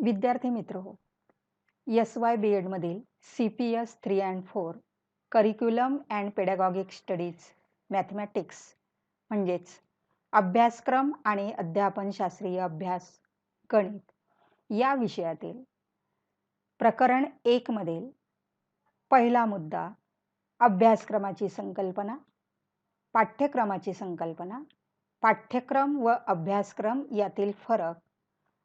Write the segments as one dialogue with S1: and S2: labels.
S1: विद्यार्थी मित्र हो, B.Ed मधील CPS 3 and 4 curriculum and पेडागॉगिक studies mathematics म्हणजेच अभ्यासक्रम आणि अध्यापनशास्त्रीय अभ्यास गणित या विषयातील प्रकरण 1 मधील पहिला मुद्दा अभ्यासक्रमाची संकल्पना, पाठ्यक्रमाची संकल्पना, पाठ्यक्रम व अभ्यासक्रम यातील फरक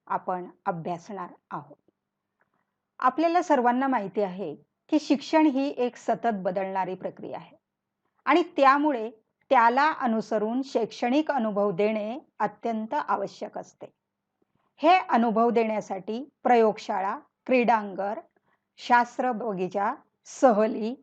S1: आपण अभ्यासणार आहोत. आपल्याला सर्वांना माहिती आहे की शिक्षण ही एक सतत बदलणारी प्रक्रिया आहे आणि त्यामुळे त्याला अनुसरून शैक्षणिक अनुभव देणे अत्यंत आवश्यक असते. हे अनुभव देण्यासाठी प्रयोगशाळा, क्रीडांगण, शास्त्र बगीचा, सहली,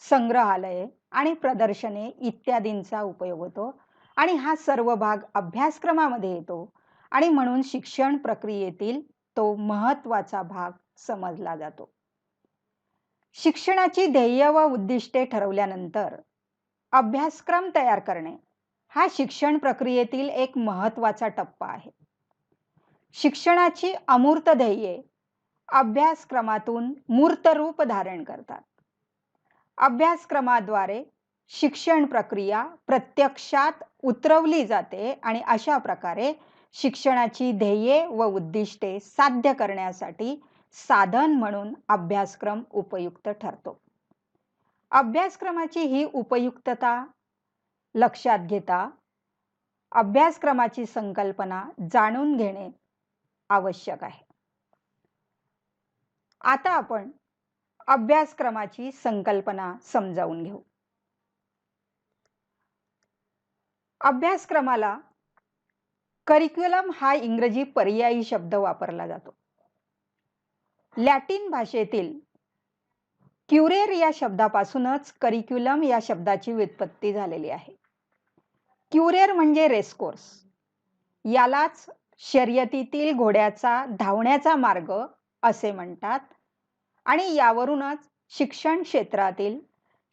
S1: संग्रहालये आणि प्रदर्शने इत्यादींचा उपयोग होतो आणि हा सर्व भाग अभ्यासक्रमामध्ये येतो आणि म्हणून शिक्षण प्रक्रियेतील तो महत्त्वाचा भाग समजला जातो. शिक्षणाची ध्येय व उद्दिष्टे ठरवल्यानंतर अभ्यासक्रम तयार करणे हा शिक्षण प्रक्रियेतील एक महत्त्वाचा टप्पा आहे. शिक्षणाची अमूर्त ध्येये अभ्यासक्रमातून मूर्त रूप धारण करतात. अभ्यासक्रमाद्वारे शिक्षण प्रक्रिया प्रत्यक्षात उतरवली जाते आणि अशा प्रकारे शिक्षणाची ध्येये व उद्दिष्टे साध्य करण्यासाठी साधन म्हणून अभ्यासक्रम उपयुक्त ठरतो. अभ्यासक्रमाची ही उपयुक्तता लक्षात घेता अभ्यासक्रमाची संकल्पना जाणून घेणे आवश्यक आहे. आता आपण अभ्यासक्रमाची संकल्पना समजावून घेऊ. अभ्यासक्रमाला करिक्युलम हा इंग्रजी पर्यायी शब्द वापरला जातो. लॅटिन भाषेतील क्युरेर या शब्दापासूनच करिक्युलम या शब्दाची व्युत्पत्ती झालेली आहे. क्युरेर म्हणजे रेसकोर्स, यालाच शर्यतीतील घोड्याचा धावण्याचा मार्ग असे म्हणतात आणि यावरूनच शिक्षण क्षेत्रातील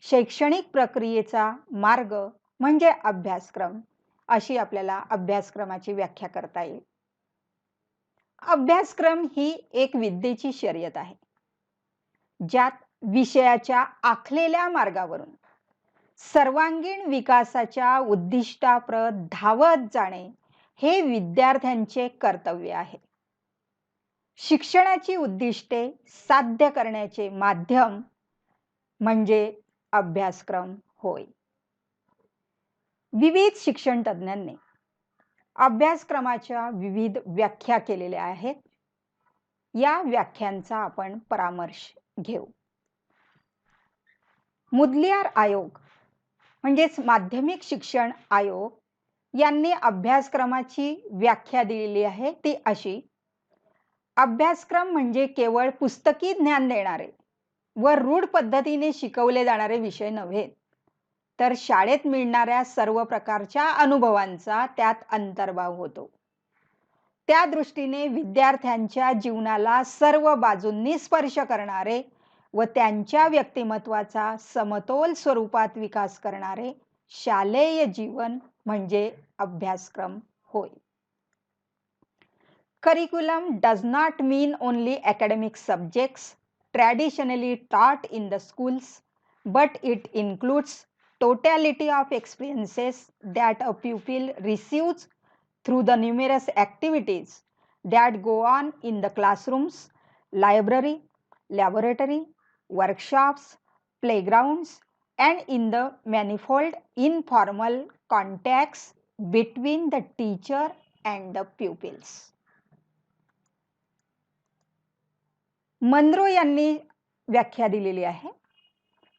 S1: शैक्षणिक प्रक्रियेचा मार्ग म्हणजे अभ्यासक्रम अशी आपल्याला अभ्यासक्रमाची व्याख्या करता येईल. अभ्यासक्रम ही एक विद्येची शर्यत आहे, ज्यात विषयाच्या आखलेल्या मार्गावरून सर्वांगीण विकासाच्या उद्दिष्टाप्रत धावत जाणे हे विद्यार्थ्यांचे कर्तव्य आहे. शिक्षणाची उद्दिष्टे साध्य करण्याचे माध्यम म्हणजे अभ्यासक्रम होय. विविध शिक्षण तज्ञांनी अभ्यासक्रमाच्या विविध व्याख्या केलेल्या आहेत. या व्याख्यांचा आपण परामर्श घेऊ. मुदलियार आयोग म्हणजेच माध्यमिक शिक्षण आयोग यांनी अभ्यासक्रमाची व्याख्या दिलेली आहे ती अशी: अभ्यासक्रम म्हणजे केवळ पुस्तकी ज्ञान देणारे व रूढ पद्धतीने शिकवले जाणारे विषय नव्हे, तर शाळेत मिळणाऱ्या सर्व प्रकारच्या अनुभवांचा त्यात अंतर्भाव होतो. त्या दृष्टीने विद्यार्थ्यांच्या जीवनाला सर्व बाजूंनी स्पर्श करणारे व त्यांच्या व्यक्तिमत्वाचा समतोल स्वरूपात विकास करणारे शालेय जीवन म्हणजे अभ्यासक्रम होय. Curriculum does not mean only academic subjects traditionally taught in the schools, but it includes totality of experiences that a pupil receives through the numerous activities that go on in the classrooms, library, laboratory, workshops, playgrounds, and in the manifold informal contacts between the teacher and the pupils. Monroe यांनी व्याख्या दिलेली आहे: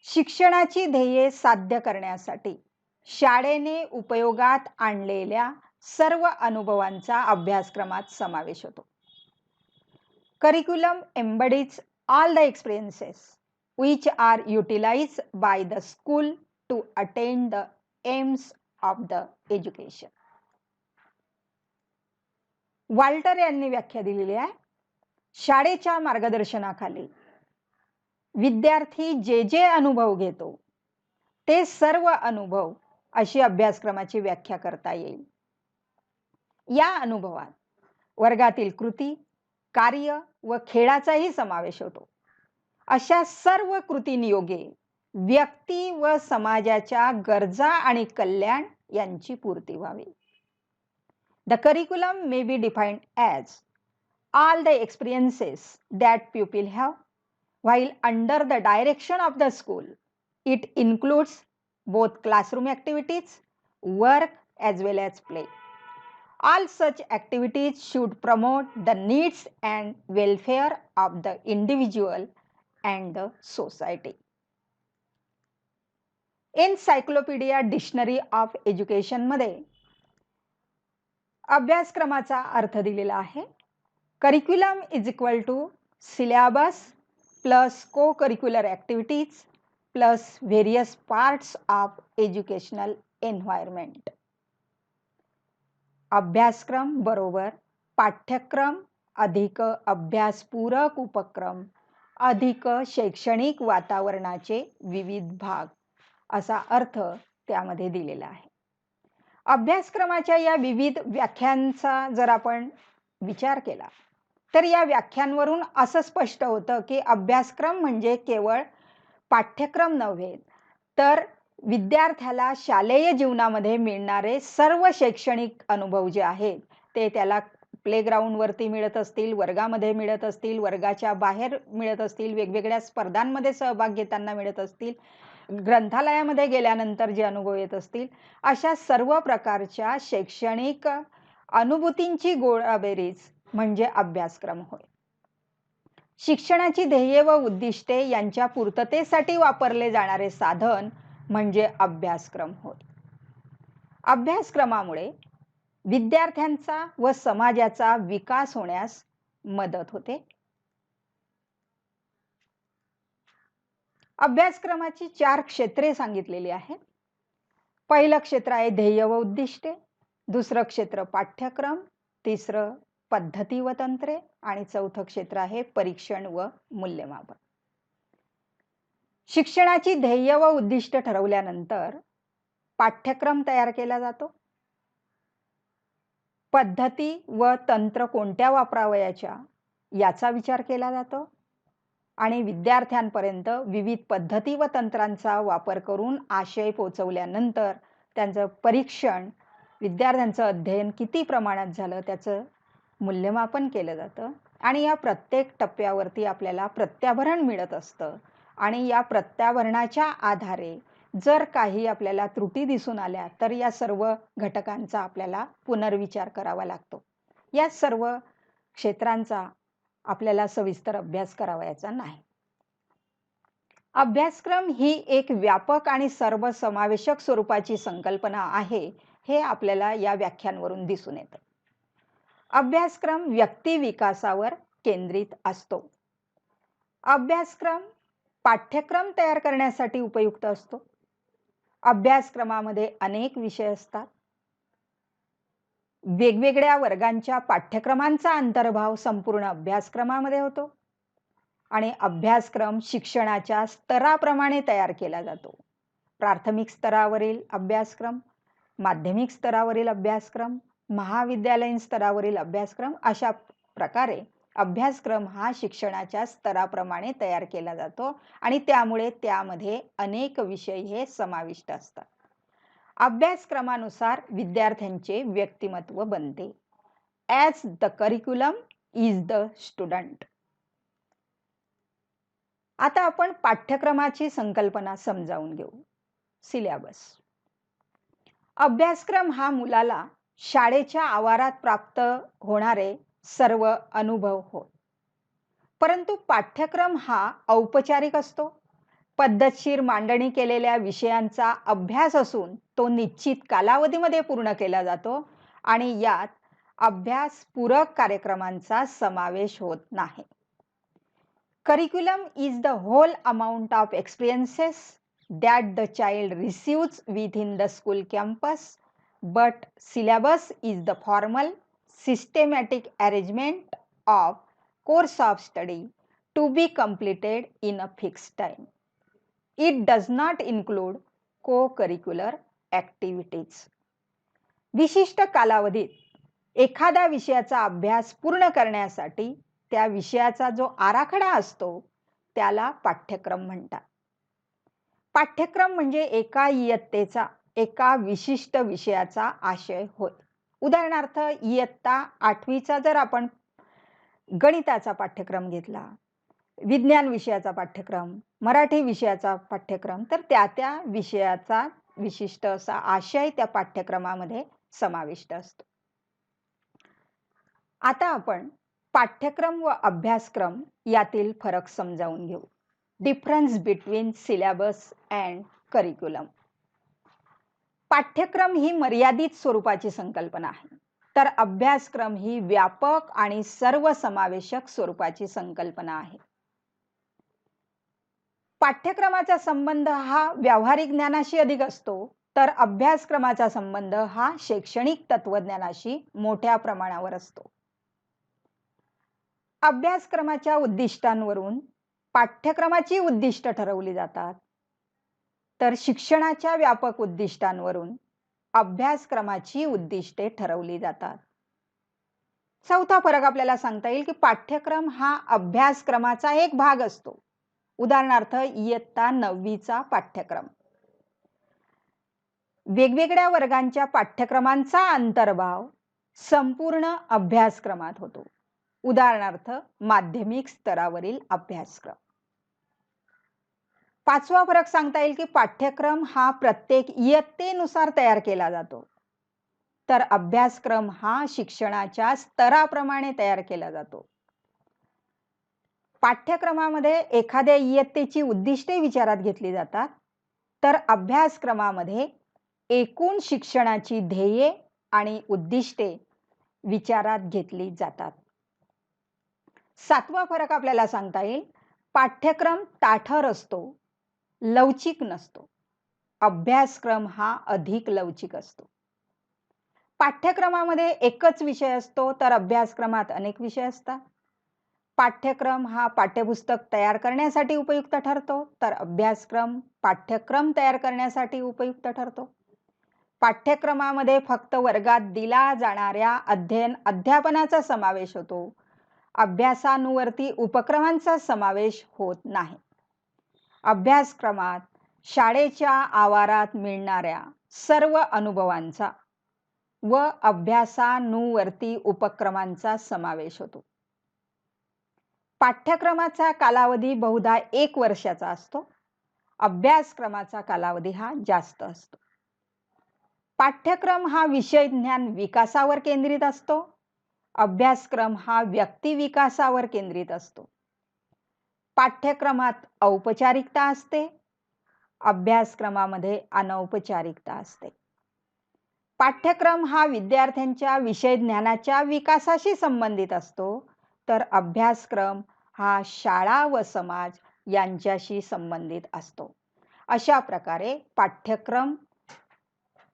S1: शिक्षणाची ध्येये साध्य करण्यासाठी शाळेने उपयोगात आणलेल्या सर्व अनुभवांचा अभ्यासक्रमात समावेश होतो. Curriculum embodies all the experiences which are utilized by the school to attain the aims of the education. Walter यांनी व्याख्या दिलेली आहे: शाळेच्या मार्गदर्शनाखाली विद्यार्थी जे जे अनुभव घेतो ते सर्व अनुभव अशी अभ्यासक्रमाची व्याख्या करता येईल. या अनुभवात वर्गातील कृती, कार्य व खेळाचाही समावेश होतो. अशा सर्व कृतीनियोगे व्यक्ती व समाजाच्या गरजा आणि कल्याण यांची पूर्ती व्हावी. The curriculum may be defined as all the experiences that pupil have while under the direction of the school. It includes both classroom activities, work as well as play. All such activities should promote the needs and welfare of the individual and the society. Encyclopedia Dictionary of Education मध्ये अभ्यासक्रमाचा अर्थ दिलेला आहे. Curriculum is equal to syllabus plus co-curricular activities plus various parts of educational environment. अभ्यासक्रम बरोबर पाठ्यक्रम अधिक अभ्यासपूरक उपक्रम अधिक शैक्षणिक वातावरणाचे विविध भाग असा अर्थ त्यामध्ये दिलेला आहे. अभ्यासक्रमाच्या या विविध व्याख्यांचा जर आपण विचार केला तर या व्याख्यांवरून असं स्पष्ट होतं की अभ्यासक्रम म्हणजे केवळ पाठ्यक्रम नव्हे तर विद्यार्थ्याला शालेय जीवनामध्ये मिळणारे सर्व शैक्षणिक अनुभव जे आहेत ते त्याला प्लेग्राऊंडवरती मिळत असतील, वर्गामध्ये मिळत असतील, वर्गाच्या बाहेर मिळत असतील, वेगवेगळ्या स्पर्धांमध्ये सहभाग घेताना मिळत असतील, ग्रंथालयामध्ये गेल्यानंतर जे अनुभव येत असतील, अशा सर्व प्रकारच्या शैक्षणिक अनुभूतींची गोळाबेरीज म्हणजे अभ्यासक्रम होय. शिक्षणाची ध्येये व उद्दिष्टे यांच्या पूर्ततेसाठी वापरले जाणारे साधन म्हणजे अभ्यासक्रम होय. अभ्यासक्रमामुळे विद्यार्थ्यांचा व समाजाचा विकास होण्यास मदत होते. अभ्यासक्रमाची 4 क्षेत्रे सांगितलेली आहेत. पहिलं क्षेत्र आहे ध्येय व उद्दिष्टे, दुसरं क्षेत्र पाठ्यक्रम, तिसरं पद्धती व तंत्रे आणि चौथं क्षेत्र आहे परीक्षण व मूल्यमापन. शिक्षणाची ध्येय व उद्दिष्ट ठरवल्यानंतर पाठ्यक्रम तयार केला जातो. पद्धती व तंत्र कोणत्या वापरावयाच्या याचा विचार केला जातो आणि विद्यार्थ्यांपर्यंत विविध पद्धती व तंत्रांचा वापर करून आशय पोहोचवल्यानंतर त्यांचं परीक्षण, विद्यार्थ्यांचं अध्ययन किती प्रमाणात झालं त्याचं मूल्यमापन केलं जातं आणि या प्रत्येक टप्प्यावरती आपल्याला प्रत्याभरण मिळत असतं आणि या प्रत्याभरणाच्या आधारे जर काही आपल्याला त्रुटी दिसून आल्या तर या सर्व घटकांचा आपल्याला पुनर्विचार करावा लागतो. या सर्व क्षेत्रांचा आपल्याला सविस्तर अभ्यास करावयाचा नाही. अभ्यासक्रम ही एक व्यापक आणि सर्वसमावेशक स्वरूपाची संकल्पना आहे हे आपल्याला या व्याख्यांवरून दिसून येतं. अभ्यासक्रम व्यक्ती विकासावर केंद्रित असतो. अभ्यासक्रम पाठ्यक्रम तयार करण्यासाठी उपयुक्त असतो. अभ्यासक्रमामध्ये अनेक विषय असतात. वेगवेगळ्या वर्गांच्या पाठ्यक्रमांचा अंतर्भाव संपूर्ण अभ्यासक्रमामध्ये होतो आणि अभ्यासक्रम शिक्षणाच्या स्तराप्रमाणे तयार केला जातो. प्राथमिक स्तरावरील अभ्यासक्रम, माध्यमिक स्तरावरील अभ्यासक्रम, महाविद्यालयीन स्तरावरील अभ्यासक्रम अशा प्रकारे अभ्यासक्रम हा शिक्षणाच्या स्तराप्रमाणे तयार केला जातो आणि त्यामुळे त्यामध्ये अनेक विषय हे समाविष्ट असतात. अभ्यासक्रमानुसार विद्यार्थ्यांचे व्यक्तिमत्व बनते. As the curriculum is the student. आता आपण पाठ्यक्रमाची संकल्पना समजावून घेऊ. सिलेबस. अभ्यासक्रम हा मुलाला शाळेच्या आवारात प्राप्त होणारे सर्व अनुभव होय. परंतु पाठ्यक्रम हा औपचारिक असतो. पद्धतशीर मांडणी केलेल्या विषयांचा अभ्यास असून तो निश्चित कालावधीमध्ये पूर्ण केला जातो आणि यात अभ्यासपूरक कार्यक्रमांचा समावेश होत नाही. Curriculum is the whole amount of experiences that the child receives within the school campus, but syllabus is the formal, systematic arrangement of course of study to be completed in a fixed time. It does not include co-curricular activities. विशिष्ट कालावधीत एखाद्या विषयाचा अभ्यास पूर्ण करण्यासाठी त्या विषयाचा जो आराखडा असतो त्याला पाठ्यक्रम म्हणतात. पाठ्यक्रम म्हणजे एका इयत्तेचा एका विशिष्ट विषयाचा आशय होय. उदाहरणार्थ इयत्ता 8वीचा जर आपण गणिताचा पाठ्यक्रम घेतला, विज्ञान विषयाचा पाठ्यक्रम, मराठी विषयाचा पाठ्यक्रम, तर त्या विषयाचा विशिष्ट असा आशय त्या पाठ्यक्रमामध्ये समाविष्ट असतो. आता आपण पाठ्यक्रम व अभ्यासक्रम यातील फरक समजावून घेऊ. Difference between syllabus and curriculum. पाठ्यक्रम ही मर्यादित स्वरूपाची संकल्पना आहे, तर अभ्यासक्रम ही व्यापक आणि सर्वसमावेशक स्वरूपाची संकल्पना आहे. पाठ्यक्रमाचा संबंध हा व्यावहारिक ज्ञानाशी अधिक असतो, तर अभ्यासक्रमाचा संबंध हा शैक्षणिक तत्वज्ञानाशी मोठ्या प्रमाणावर असतो. अभ्यासक्रमाच्या उद्दिष्टांवरून पाठ्यक्रमाची उद्दिष्ट ठरवली जातात, तर शिक्षणाच्या व्यापक उद्दिष्टांवरून अभ्यासक्रमाची उद्दिष्टे ठरवली जातात. चौथा फरक आपल्याला सांगता येईल की पाठ्यक्रम हा अभ्यासक्रमाचा एक भाग असतो. उदाहरणार्थ इयत्ता 9वीचा पाठ्यक्रम. वेगवेगळ्या वर्गांच्या पाठ्यक्रमांचा अंतर्भाव संपूर्ण अभ्यासक्रमात होतो. उदाहरणार्थ माध्यमिक स्तरावरील अभ्यासक्रम. पाचवा फरक सांगता येईल की पाठ्यक्रम हा प्रत्येक इयत्तेनुसार तयार केला जातो, तर अभ्यासक्रम हा शिक्षणाच्या स्तराप्रमाणे तयार केला जातो. पाठ्यक्रमामध्ये एखाद्या इयत्तेची उद्दिष्टे विचारात घेतली जातात, तर अभ्यासक्रमामध्ये एकूण शिक्षणाची ध्येये आणि उद्दिष्टे विचारात घेतली जातात. सातवा फरक आपल्याला सांगता येईल, पाठ्यक्रम ताठर असतो, लवचिक नसतो. अभ्यासक्रम हा अधिक लवचिक असतो. पाठ्यक्रमामध्ये एकच विषय असतो, तर अभ्यासक्रमात अनेक विषय असतात. पाठ्यक्रम हा पाठ्यपुस्तक तयार करण्यासाठी उपयुक्त ठरतो, तर अभ्यासक्रम पाठ्यक्रम तयार करण्यासाठी उपयुक्त ठरतो. पाठ्यक्रमामध्ये फक्त वर्गात दिला जाणाऱ्या अध्यापनाचा समावेश होतो, अभ्यासानुवर्ती उपक्रमांचा समावेश होत नाही. अभ्यासक्रमात शाळेच्या आवारात मिळणाऱ्या सर्व अनुभवांचा व अभ्यासानुवर्ती उपक्रमांचा समावेश होतो. पाठ्यक्रमाचा कालावधी बहुधा 1 वर्षाचा असतो, अभ्यासक्रमाचा कालावधी हा जास्त असतो. पाठ्यक्रम हा विषय ज्ञान विकासावर केंद्रित असतो, अभ्यासक्रम हा व्यक्ती विकासावर केंद्रित असतो. पाठ्यक्रमात औपचारिकता असते, अभ्यासक्रमामध्ये अनौपचारिकता असते. पाठ्यक्रम हा विद्यार्थ्यांच्या विषय ज्ञानाच्या विकासाशी संबंधित असतो, तर अभ्यासक्रम हा शाळा व समाज यांच्याशी संबंधित असतो. अशा प्रकारे पाठ्यक्रम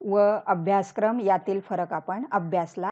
S1: व अभ्यासक्रम यातील फरक आपण अभ्यासला.